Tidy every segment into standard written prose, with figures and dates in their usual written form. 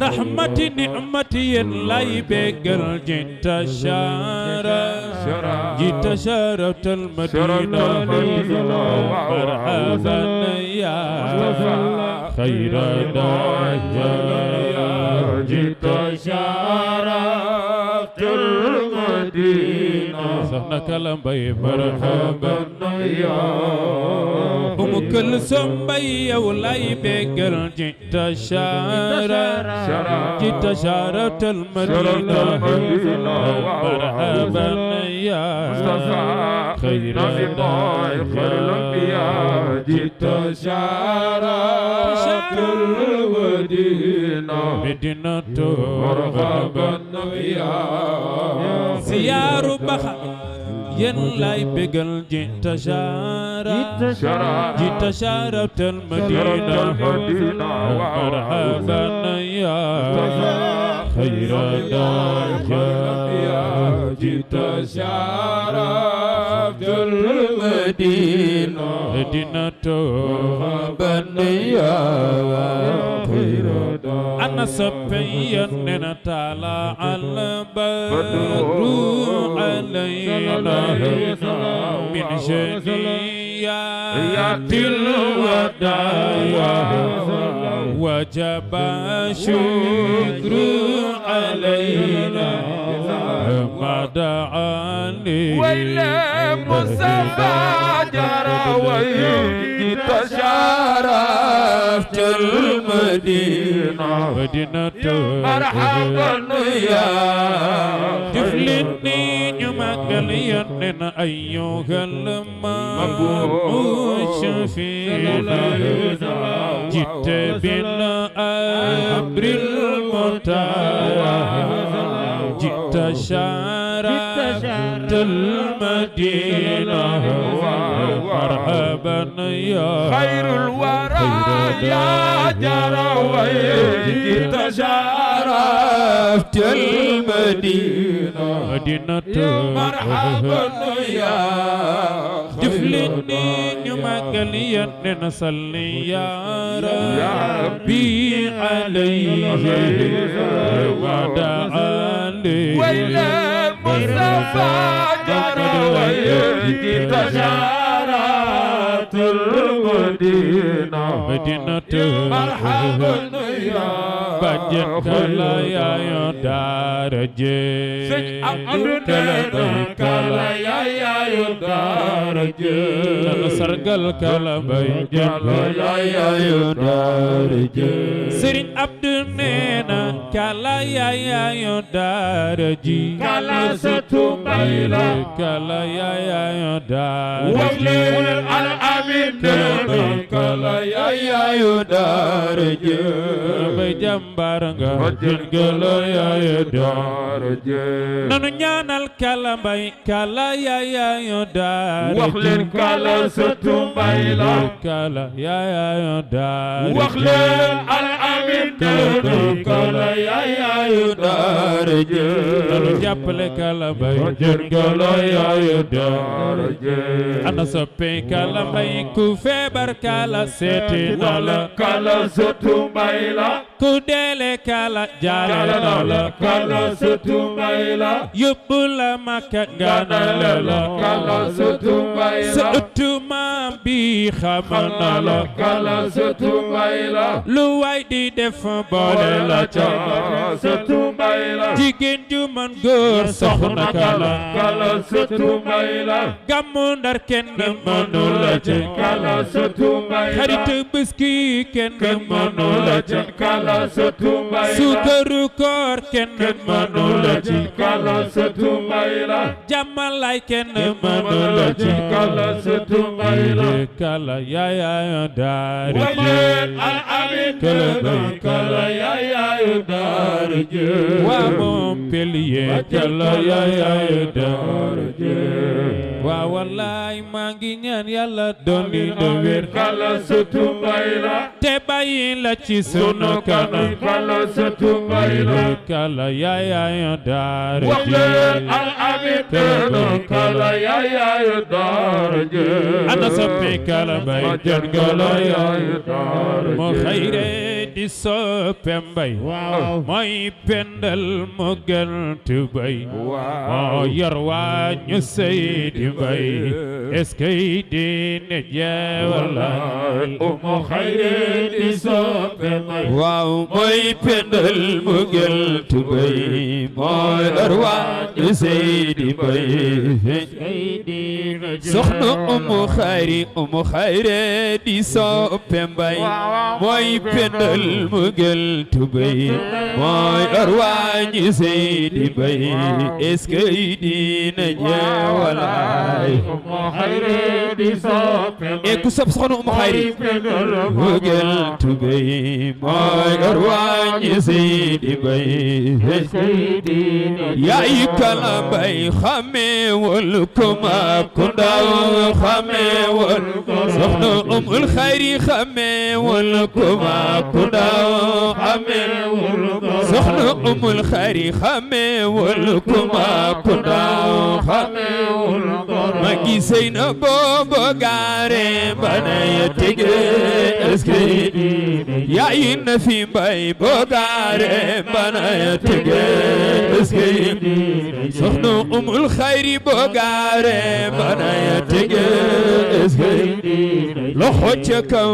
rahmati ni'mati lay bégal jita sharaf al madina marhaban ya khayra daja jita sharaf al madina soxna Kala Mbaye marhaban ya Umu Kulsum Mbaye yow lay bégal jita sharaf al madina marhaban ya khayra daja jita sharaf al madina medinatu marhaban ya ziyaaru baxa yéen lay bégal jita sharaf al madina marhaban ya khayra daja jita sharaf al madina medinatu marhaban ya khayra daja ana safiyan nena taala al badru alayna min janiyatil wadaya wajaba syukru alayna mada'ani wala musafa jarawai kita syaraf madinatu marhaban ya diflini nyumagal yanen ayyuhal ma'usfina jitte bin abril mutaya jitta syarat al-madina marhaban ya khairul wara ya jarawai jitta syarat al-madina madinatu marhaban ya diflini nyumagal yanen salli ya rabbi alayhi wa da'ali wala mustafa jarawai kita syaratul madina madinatu marhaban ya bajet kalaya ya daraje kalaya ya daraje sargal kalabay kalaya ya daraje Serigne Abdou nena kalaya ya daraji kala satu bayla kalaya ya daraji al amin kalaya ya daraji bay jambar nga kalaya ya daraji nanu ñaanal kalambay kalaya ya daraji wax leen kala satu bayla kalaya ya daraji wax leen al amin kalaya ya daraji nanu jàppale kalambay kalaya ya daraji ana soppe kalambay ku feebar kala seeti nala kala satu bayla ku dele kala jaale nala kala satu bayla yóbbu la Makka ngana la kala satu bayla sa ëttu maam bi xamal nala kala satu bayla lu way di def boole la ca satu bayla jigéen ju man góor soxna kala kala satu bayla gàmmu Ndar kenn mënu la ca kala satu bayla xarit biski kenn mënu la ca kala satu bayla sukaru koor kenn mënu la ca kala satu bayla jamalay kenn mënu la ca kala satu bayla kala ya daari al amin kala ya daari wa Montpellier kala ya daari wa wallaay maa ngi ñaan Yàlla dolli de wér kala satu bayla te bàyyi la ci sunu kanam kala satu bayla kala ya daari al amin kala ya daari ana soppe kala bay jën kala ya daari mo xayre di soppe mbay mooy pendal mu gën tubay moo yor waañu Seydi Mbay est-ce que diine jeewala umu xayri di soppe mbay waaw mooy pendal mu gën tubay moo yor waañu Seydi Mbay soxna umu xayri di soppe mbay mooy pendal mu gën tubay mooy yor waañu Seydi Mbay est-ce que diine jeewalaay umu xayri di soppe mbay ku sopp soxna umu xayri mu gën tubay mooy yor waañu Seydi Mbay yaay kala mbay xamewul ko mag ku ndaw xamewul soxna umul xayri xamewul ko mag ku ndaw xamewul soxna umul xayri xamewul ko mag ku ndaw xamewul ma gisey na boobo gaare bana ya tege eske yaay na fi mbay bo gaare bana ya tege eske soxna umul xayri bo gaare bana ya tege eske loxo ca kaw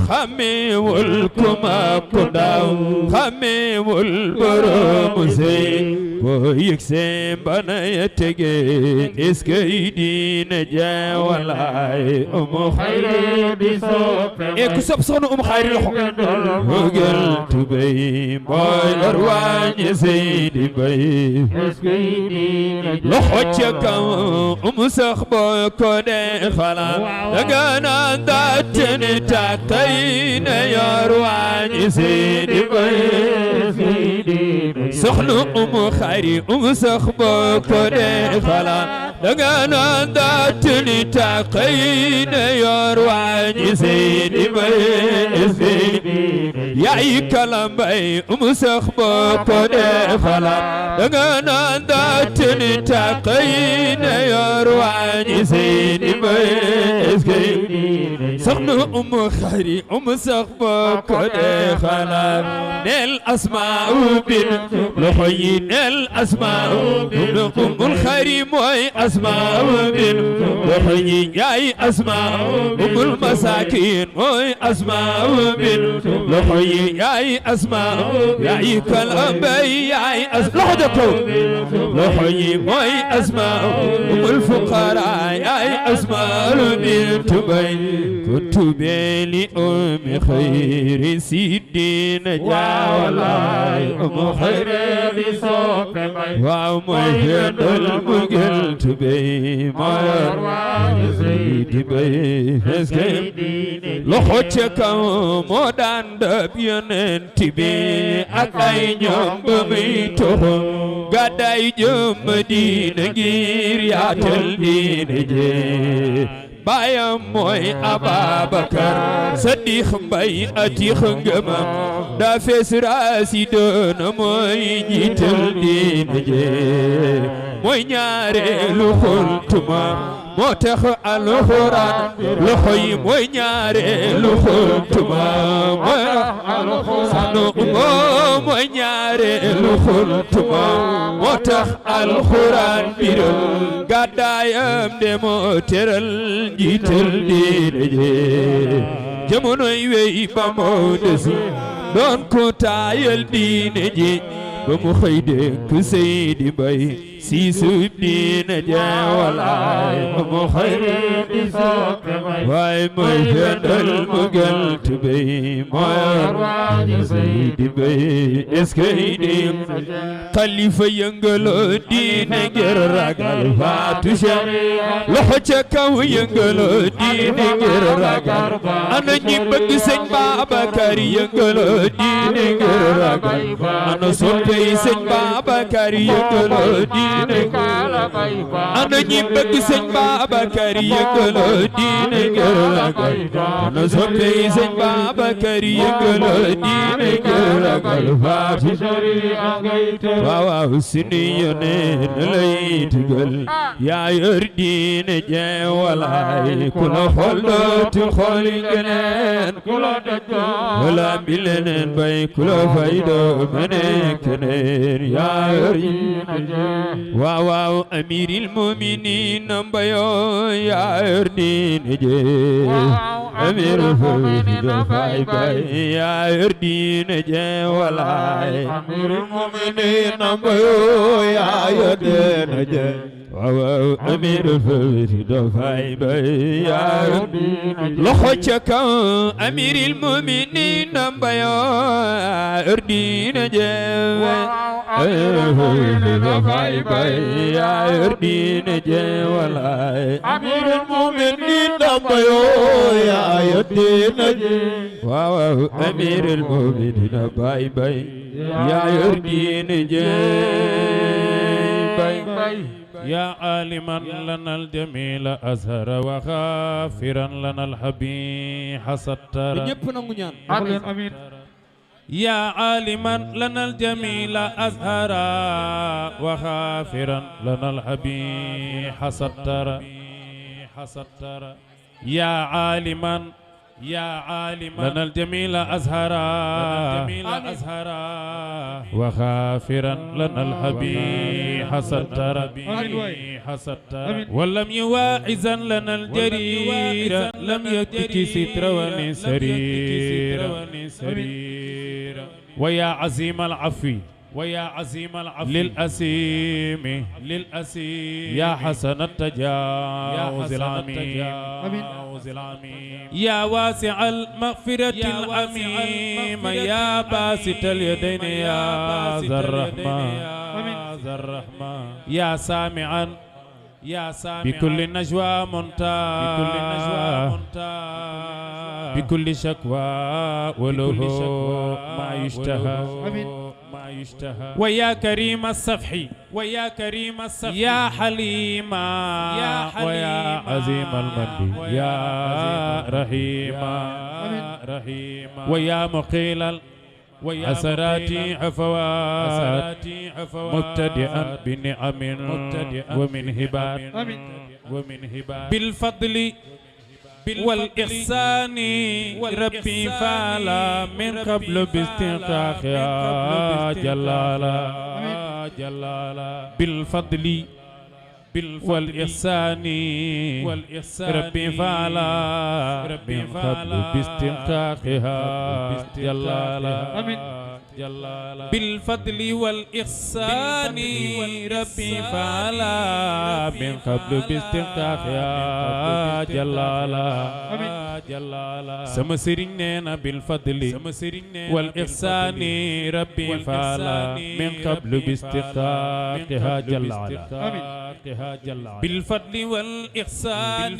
xamewul ku mag ku ndaw xamewul borom sey bo yëgse bana ya tege eske diine jeewalaay umu xayri di soppe e ku sopp soxna umu xayri loxo gël tubay mooy yor waañu Seydi Mbay loxo ca kaw umu sax boo ko dee xalaat daga naan daatene takkay ne yor waañu Seydi Mbay soxna umu xayri umu sax boo ko dee xalaat daga naan daatene takkay ne yor waañu Seydi Mbay yaay kala mbay umu sax boo ko dee xalaat daga naan daatene takkay ne yor waañu Seydi Mbay soxna umu xayri umu sax boo ko dee xalaat neel asmaa'u bin loxo yi neel asmaa'u umul xayri mooy asmaa'u bin loxo yi yaay asmaa'u umul masaakin mooy asmaa'u bin loxo yi yaay asmaa'u yaay kala mbay yaay loxo de kaw loxo yi mooy asmaa'u umul fuqaraa yaay asmaa'u bin tubay kutubeli umi xayri siddiina jaawalaay umu xayri di soppe mbay waaw mooy pendal mu gën tubay mooy waañu Seydi Mbay loxo ca kaw moo daan dab yonent bi ak ay ñoom ba muy toxo gàddaay jëm Madina ngir yaatal diine jee baayam mooy Ababakar Sadiq Mbay atiix ngëmam daa fees raasi doona mooy njiital diine jee mooy ñaareelu xultuma moo tax alxuraan loxo yi mooy ñaareelu xultuma mooy ñaareelu xultuma moo tax alxuraan biral gàddaayam de moo teral njiital diine jee jamonoy wey ba moo desi doon ko taayal diine ji ba mu xëy dénk Seydi Mbay siisub diine jeewalaay umu xayri di soppe mbay waay mooy pendal mu gën tubay mooy waañu Seydi Mbay est-ce que diim xalifa yëngaloo diine ngir ragal faatu sharia loxo ca kaw yëngaloo diine ngir ragal ana ñi bëgg sëñ Babacar yëngaloo diine ngir ragal ana soppey sëñ Babacar yëngaloo diine diine ana ñi bëgg sëñ Babacar yëngaloo diine gërëgal ana soppe yi sëñ Babacar yëngaloo diine gërëgal faati waaw waaw sunu yoneen lay tugal yaa yor diine jee walaay ku la xool dootu xooli keneen ku la dëggoo wala mi leneen bay ku la fay doo mene keneen yaa yor diine jee waaw waaw amiril muminin mbayo yaa yor diine jee amirul muminin fay bay yaa yor diine jee walaay amirul muminin mbayo yaa yor diine jee waaw amirul muminin fay bay yaa yor diine jee loxo ca kaw amiril muminin mbayo yaa yor diine jee amirul muminin fay bay yaa yor diine jee walaay amirul muminin mbayo yaa yor diine jee waaw amirul muminin fay bay yaa yor diine jee bay يا عالما لنا الجميل أزهر وغافرا لنا الحبيب ستر آمين يا عالما لنا الجميل أزهر وغافرا لنا الحبيب ستر يا عالما لنا الجميل أزهرا وغافرا لنا الحبيب حسنتر ولم يواعزا لنا الجرير لم يتك ستر ونسرير ويا عزيم العفو للأسيم يا حسن التجاوز العميم يا واسع المغفرة العميم يا باسط اليدين يا ذا الرحمة يا سامعا بكل نجوى منتهى بكل شكوى وله ما يشتهى ويا كريم الصفح يا حليما ويا عظيم المن يا رحيما ويا مقيل أسرات عفوات مبتدئا بنعم ومن هبات بالفضل والإحسان ربي فعلا من قبل باستنقاق يا جلالا بالفضل والإحسان ربي فعلا من قبل باستنقاقها جلالا بالفضل والإحسان ربي فعلا من قبل باستنقاقها جلالا سمسرين بالفضل والإحسان ربي فعلا من قبل باستنقاقها جلالا بالفضل والإحسان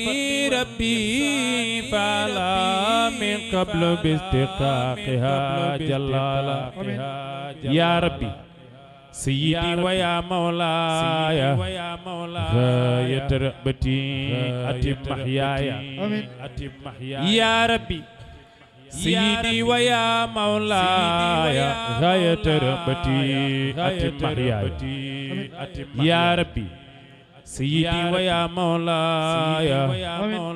ربي فعلا من قبل باستحقاقها جلالا يا ربي سيدي ويا مولاي غاية رغبتي أتم محياي يا ربي سيدي ويا مولاي غاية رغبتي أتم محياي يا ربي سيدي ويا مولاي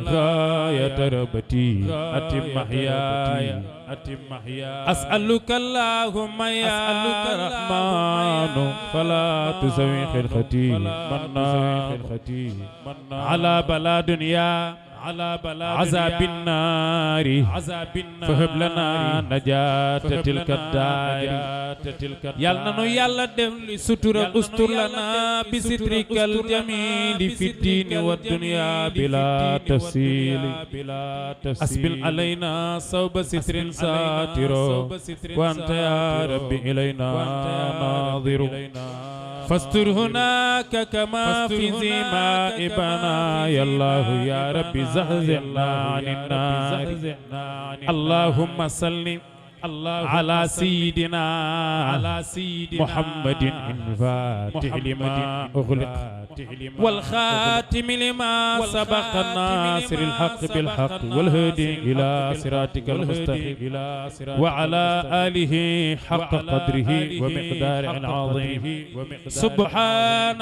غاية رغبتي أتم محياي أسألك اللهم يا رحمن فلا تزوي خلقتي منا على بلا دنيا عذاب النار فهب لنا نجاة تلك الدار يالنا يالا دم ستر استر لنا بسترك الجميل في الدين والدنيا بلا تفصيل أسبل علينا صوب ستر ساتر وأنت يا ربي إلينا ناظر فاستر هناك كما في زمائبنا يا الله يا ربي زحزحنا عن النار اللهم صل على سيدنا محمد فاتح لما أغلق والخاتم لما سبق الناصر الحق بالحق والهدي إلى صراطك المستقيم وعلى آله حق قدره ومقدار عظيم سبحان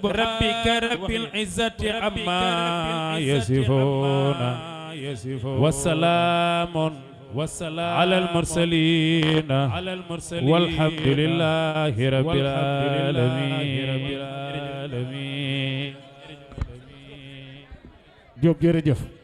ربك رب العزة عما يصفون والسلام على المرسلين والحمد لله رب العالمين. Jóob jërëjëf.